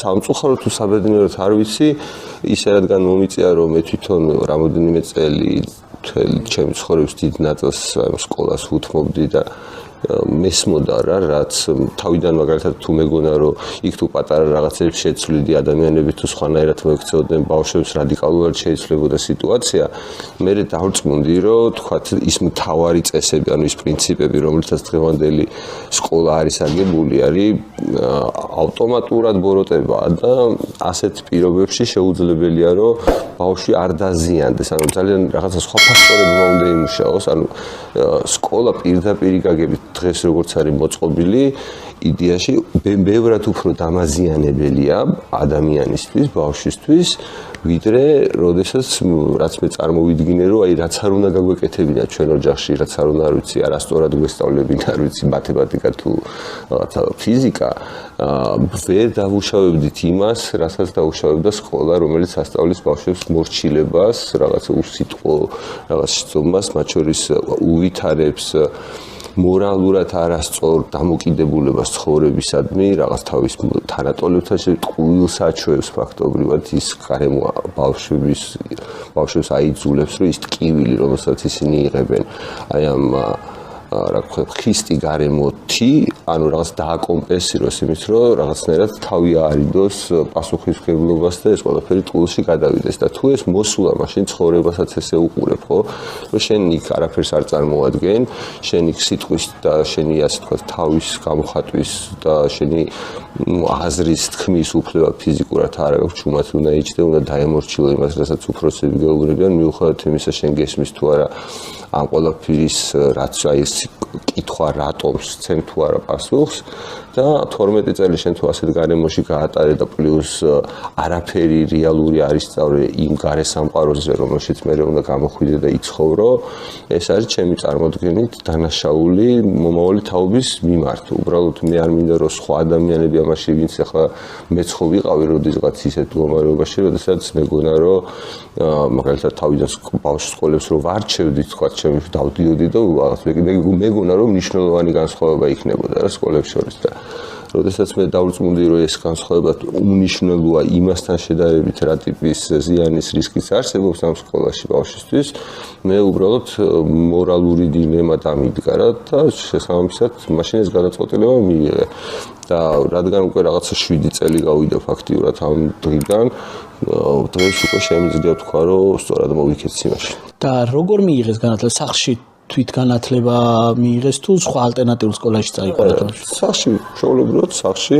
სამწუხაროდ თუ საბედნიეროდ არ ვიცი, ისე რადგან მომიწია რომ მე თვითონ რამოდენიმე წელი ჩემი ცხოვრების დიდ ნაწილს სკოლას ვუთმობდი და მესმოდა რა, რაც თავიდან მაგალითად თუ მეგონა რომ იქ თუ პატარა რაღაცებს შეცვლიდი ადამიანები თუ სხვანაირად მოექცეოდნენ ბავშვებს რადიკალურად შეიცვლებოდა სიტუაცია, მე დავწმუნდი რომ თქვათ ის მთავარი წესები, ანუ ის პრინციპები, რომლითაც დღევანდელი სკოლა არის აგებული, არის ავტომატურად ბოროტებაა და ასეთ პირობებში შეუძლებელია რომ ბავშვი არ დაზიანდეს, ანუ ძალიან რაღაცა სხვა ფაქტორებმა უნდა იმუშაოს, ანუ სკოლა პირდაპირ გაგებით დღეს როგორც არის მოწყობილი, იდეაში ბევრად უფრო დამაზიანებელია ადამიანისთვის, ბავშვისთვის, ვიდრე როდესაც რაც მე წარმოვიდგინე, რომ აი რაც არ უნდა გაგვეკეთებინა ჩვენ ოჯახში, რაც არ უნდა არ ვიცი, არასწორად გვესწავლებინა, არ ვიცი, მათემატიკა თუ რაღაცა ფიზიკა, ვერ დავუშავებდით იმას, რასაც დაუშავებდა სკოლა, რომელიც ასწავლის ბავშვებს მორჩილებას, რაღაცა უსიტყვო რაღაც სწომას, მათ შორის უვითარებს მორალურად არასწორ დამოკიდებულებას ცხოვრებისადმი, რაღაც თავის თანატოლებთან ტყუილს აჩვევს ფაქტობრივად ის გარემო ბავშვებს აიძულებს, რომ ის ტკივილი, რომელსაც ისინი იღებენ, აი ამ რა ქვია, ხისტი გარემოთი, ანუ რაღაც დააკომპენსიროს იმით, რომ რაღაცნაირად თავი აარიდოს პასუხისმგებლობას და ეს ყველაფერი ტყუილში გადავიდეს და თუ ეს მოსულა, მაშინ ცხოვრებასაც ესე უყურებ, ხო? რომ შენ იქ არაფერს არ წარმოადგენ, შენ იქ სიტყვის და შენი ასე თქვა თავის გამოხატვის და შენი აზრის თქმის უფლება ფიზიკურად არ აქვს, ჩუმად უნდა იჭდე, უნდა დაემორჩილო იმას, რასაც უფროსები გეუბნებიან, მიუხედავად იმისა, შენ გესმის თუ არა ამ ყველაფრის რაც აი ეს კითხვა რატომს ცენ თუ არა პასუხს და 12 წელი შენ თუ ასეთ გარემოში გაატარე და პლუს არაფერი რეალური არ ისწავლე იმ გარე სამყაროზე, რომელშიც მე უნდა გამოხვიდე და იცხოვრო, ეს არის ჩემი წარმოდგენით დანაშაული მომავალი თაობის მიმართ. უბრალოდ მე არ მინდა რომ სხვა ადამიანები ამაში ვინც ახლა მეც ხო ვიყავი როდესაც ისეთ მდგომარეობაში, როდესაც მეგონა რომ მაგალითად თავიდან ბავშვ სკოლებს რო ვარჩევდი, თქვა ჩემი დავდიოდი და მეგონა რომ მნიშვნელოვანი განსხვავება იქნებოდა რა სკოლებს შორის და როდესაც მე დავწმუნდი რომ ეს განსხვავება უნიშნელოა იმასთან შედარებით რა ტიპის ზიანის რისკიც არსებობს ამ სკოლაში ბავშვისთვის, მე უბრალოდ მორალური დილემა დამიდგარა და შესაბამისად მაშინ ეს გადაწყვეტილება მიიღე და რადგან უკვე რაღაცა 7 წელი გავიდა ფაქტიურად ამ დღიდან, დღეს უკვე შემიძლია თქვა რომ სწორად მოვიქეცი იმაში. და როგორ მიიღეს განათლება სახლში? თვითგანათლება მიიღეს თუ სხვა ალტერნატიულ სკოლაში წაიყვანეთ? სახლში, შეულებრივად სახლში.